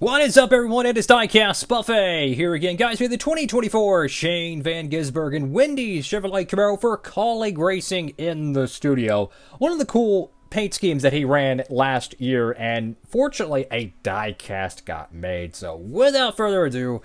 What is up, everyone? It is Diecastbuffet here again, guys. We have the 2024 Shane Van Gisbergen Wendy'S Chevrolet Camaro for Colleague Racing in the studio. One of the cool paint schemes that he ran last year, and fortunately, a diecast got made. So, without further ado,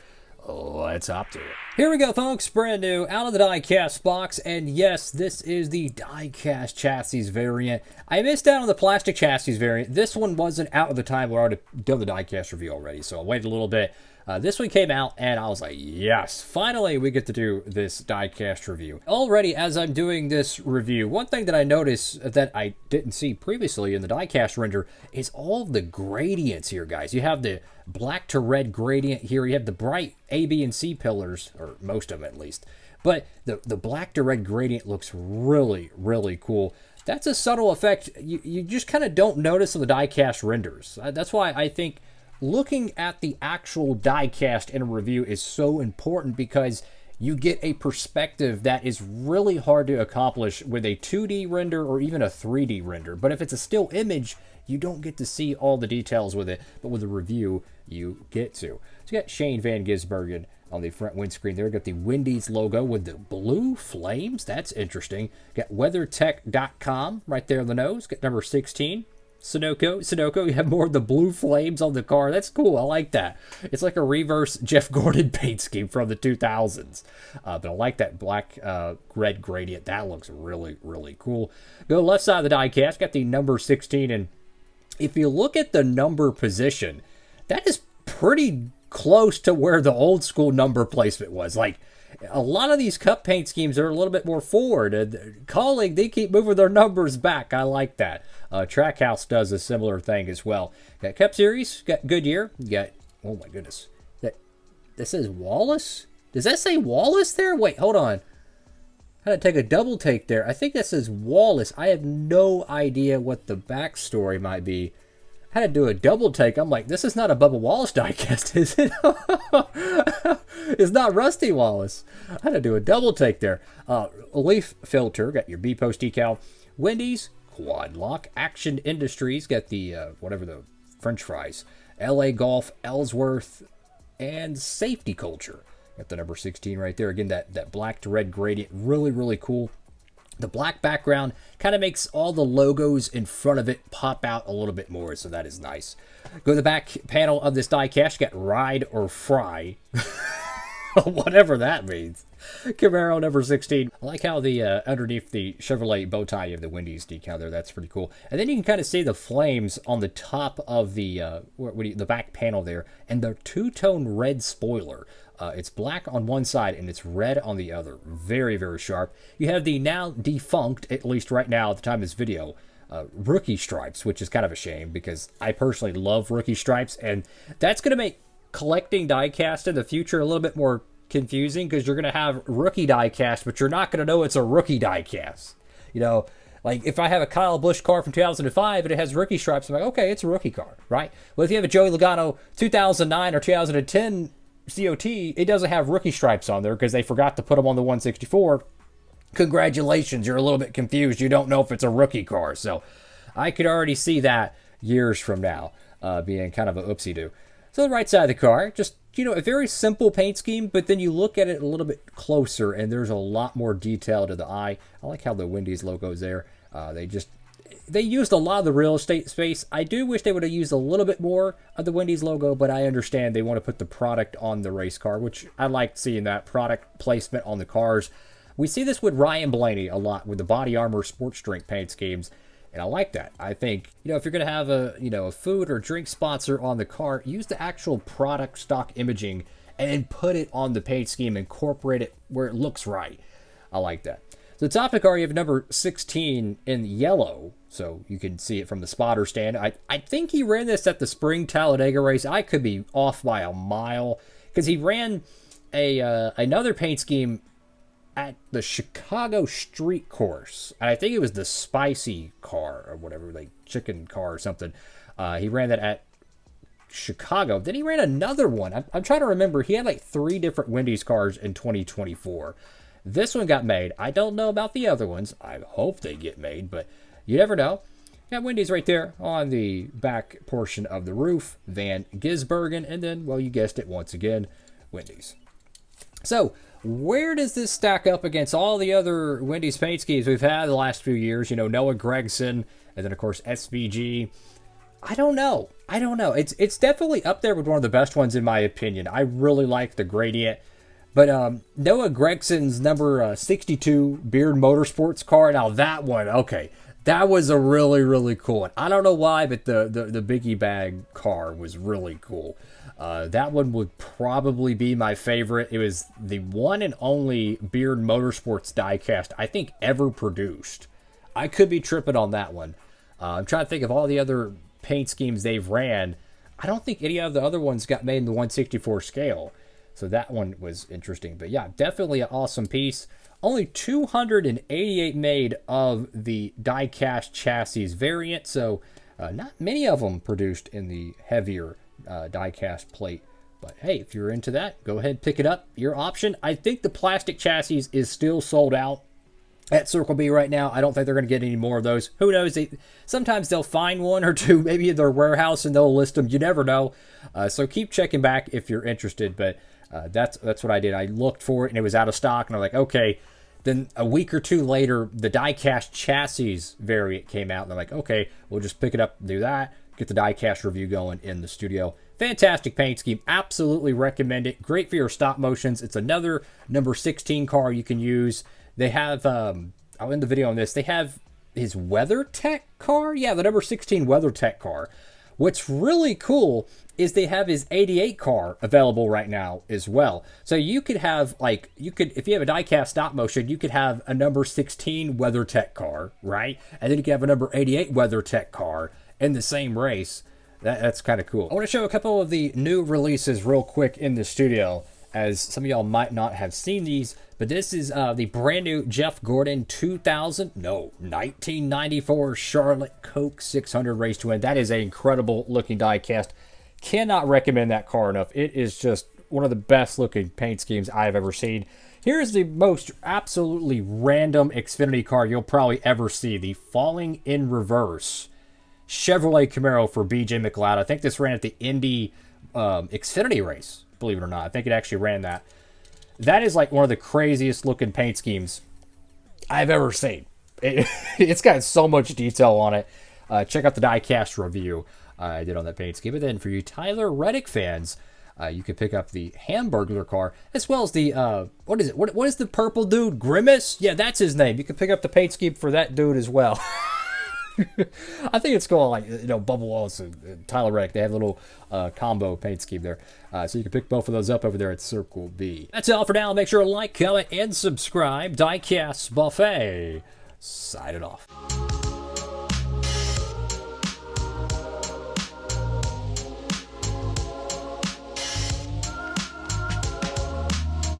let's hop to it. Here we go, folks. Brand new, out of the diecast box. And yes, this is the diecast chassis variant. I missed out on the plastic chassis variant. This one wasn't out at the time. We'd already done the diecast review already, so I waited a little bit. This one came out, and I was like, yes, finally we get to do this diecast review. Already, as I'm doing this review, one thing that I noticed that I didn't see previously in the diecast render is all the gradients here, guys. You have the black to red gradient here. You have the bright A, B, and C pillars, or most of them at least. But the black to red gradient looks really, really cool. That's a subtle effect you just kind of don't notice on the diecast renders. That's why I think looking at the actual diecast in a review is so important, because you get a perspective that is really hard to accomplish with a 2D render or even a 3D render. But if it's a still image, you don't get to see all the details with it, but with a review, you get to. So you got Shane Van Gisbergen on the front windscreen there. Got the Wendy'S logo with the blue flames. That's interesting. Got WeatherTech.com right there on the nose. Got number 16. Sunoco, you have more of the blue flames on the car. That's cool. I like that. It's like a reverse Jeff Gordon paint scheme from the 2000s. But I like that black red gradient. That looks really, really cool. Go left side of the diecast. Got the number 16. And if you look at the number position, that is pretty close to where the old school number placement was. Like, a lot of these cup paint schemes are a little bit more forward. Colleague, they keep moving their numbers back. I like that. Trackhouse does a similar thing as well. Got Cup Series, got Goodyear, got, oh my goodness, that says Wallace? Does that say Wallace there? Wait, hold on. I had to take a double take there. I think that says Wallace. I have no idea what the backstory might be. I had to do a double take. I'm like, this is not a Bubba Wallace diecast, is it? It's not Rusty Wallace. I had to do a double take there. Leaf filter, got your B-post decal. Wendy'S, quad lock. Action Industries, got the, whatever the French fries. LA Golf, Ellsworth, and Safety Culture. Got the number 16 right there. Again, that black to red gradient, really, really cool. The black background kind of makes all the logos in front of it pop out a little bit more, so that is nice. Go to the back panel of this diecast. You got Ride or Fry. Whatever that means. Camaro number 16. I like how the underneath the Chevrolet bow tie, you have the Wendy'S decal there. That's pretty cool. And then you can kind of see the flames on the top of the the back panel there, and the two-tone red spoiler. It's black on one side and it's red on the other. Very, very sharp. You have the now defunct, at least right now at the time of this video, rookie stripes, which is kind of a shame because I personally love rookie stripes, and that's going to make collecting diecast in the future a little bit more confusing, because you're going to have rookie diecast, but you're not going to know it's a rookie diecast. You know, like if I have a Kyle Busch car from 2005 and it has rookie stripes, I'm like, okay, it's a rookie car, right? Well, if you have a Joey Logano 2009 or 2010 COT, it doesn't have rookie stripes on there because they forgot to put them on the 164. Congratulations, you're a little bit confused. You don't know if it's a rookie car. So I could already see that years from now being kind of a oopsie-doo. So the right side of the car, just, you know, a very simple paint scheme, but then you look at it a little bit closer and there's a lot more detail to the eye. I like how the Wendy'S logo is there. They used a lot of the real estate space. I do wish they would have used a little bit more of the Wendy'S logo, but I understand they want to put the product on the race car, which I like seeing that product placement on the cars. We see this with Ryan Blaney a lot with the Body Armor sports drink paint schemes, and I like that. I think, you know, if you're going to have a food or drink sponsor on the car, use the actual product stock imaging and put it on the paint scheme, incorporate it where it looks right. I like that. So the top of the car, you have number 16 in yellow, so you can see it from the spotter stand. I think he ran this at the Spring Talladega race. I could be off by a mile, because he ran another paint scheme at the Chicago Street Course. And I think it was the Spicy car or whatever, like chicken car or something. He ran that at Chicago. Then he ran another one. I'm trying to remember. He had like 3 different Wendy'S cars in 2024. This one got made. I don't know about the other ones. I hope they get made, but you never know. Got Wendy's right there on the back portion of the roof. Van Gisbergen. And then, well, you guessed it once again, Wendy's. So, where does this stack up against all the other Wendy's paint schemes we've had the last few years? You know, Noah Gregson, and then, of course, SVG. I don't know. It's definitely up there with one of the best ones, in my opinion. I really like the gradient. But Noah Gregson's number 62 Beard Motorsports car, now that one, okay, that was a really, really cool one. I don't know why, but the Biggie Bag car was really cool. That one would probably be my favorite. It was the one and only Beard Motorsports diecast I think ever produced. I could be tripping on that one. I'm trying to think of all the other paint schemes they've ran. I don't think any of the other ones got made in the 1/64 scale. So that one was interesting. But yeah, definitely an awesome piece. Only 288 made of the diecast chassis variant. So not many of them produced in the heavier diecast plate. But hey, if you're into that, go ahead and pick it up. Your option. I think the plastic chassis is still sold out at Circle B right now. I don't think they're going to get any more of those. Who knows? Sometimes they'll find one or two maybe in their warehouse and they'll list them. You never know. So keep checking back if you're interested. But that's what I did. I looked for it and it was out of stock. And I'm like, okay. Then a week or two later, the diecast chassis variant came out. And I'm like, okay, we'll just pick it up and do that. Get the diecast review going in the studio. Fantastic paint scheme. Absolutely recommend it. Great for your stop motions. It's another number 16 car you can use. They have, I'll end the video on this. They have his WeatherTech car. Yeah, the number 16 WeatherTech car. What's really cool is they have his 88 car available right now as well. So you could have, like, if you have a diecast stop motion, you could have a number 16 WeatherTech car, right? And then you could have a number 88 WeatherTech car in the same race. That's kind of cool. I want to show a couple of the new releases real quick in the studio, as some of y'all might not have seen these. But this is the brand new Jeff Gordon 1994 Charlotte Coke 600 Race to Win. That is an incredible looking diecast. Cannot recommend that car enough. It is just one of the best looking paint schemes I've ever seen. Here's the most absolutely random Xfinity car you'll probably ever see. The Falling in Reverse Chevrolet Camaro for BJ McLeod. I think this ran at the Indy Xfinity race, believe it or not. I think it actually ran that. That is like one of the craziest looking paint schemes I've ever seen. It's got so much detail on it. Check out the diecast review I did on that paint scheme. And then for you Tyler Reddick fans, you can pick up the Hamburglar car, as well as the, what is it? What is the purple dude? Grimace? Yeah, that's his name. You can pick up the paint scheme for that dude as well. I think it's called, like, Bubba Wallace and Tyler Reddick. They have a little combo paint scheme there. So you can pick both of those up over there at Circle B. That's all for now. Make sure to like, comment, and subscribe. Diecastbuffet. Sign it off.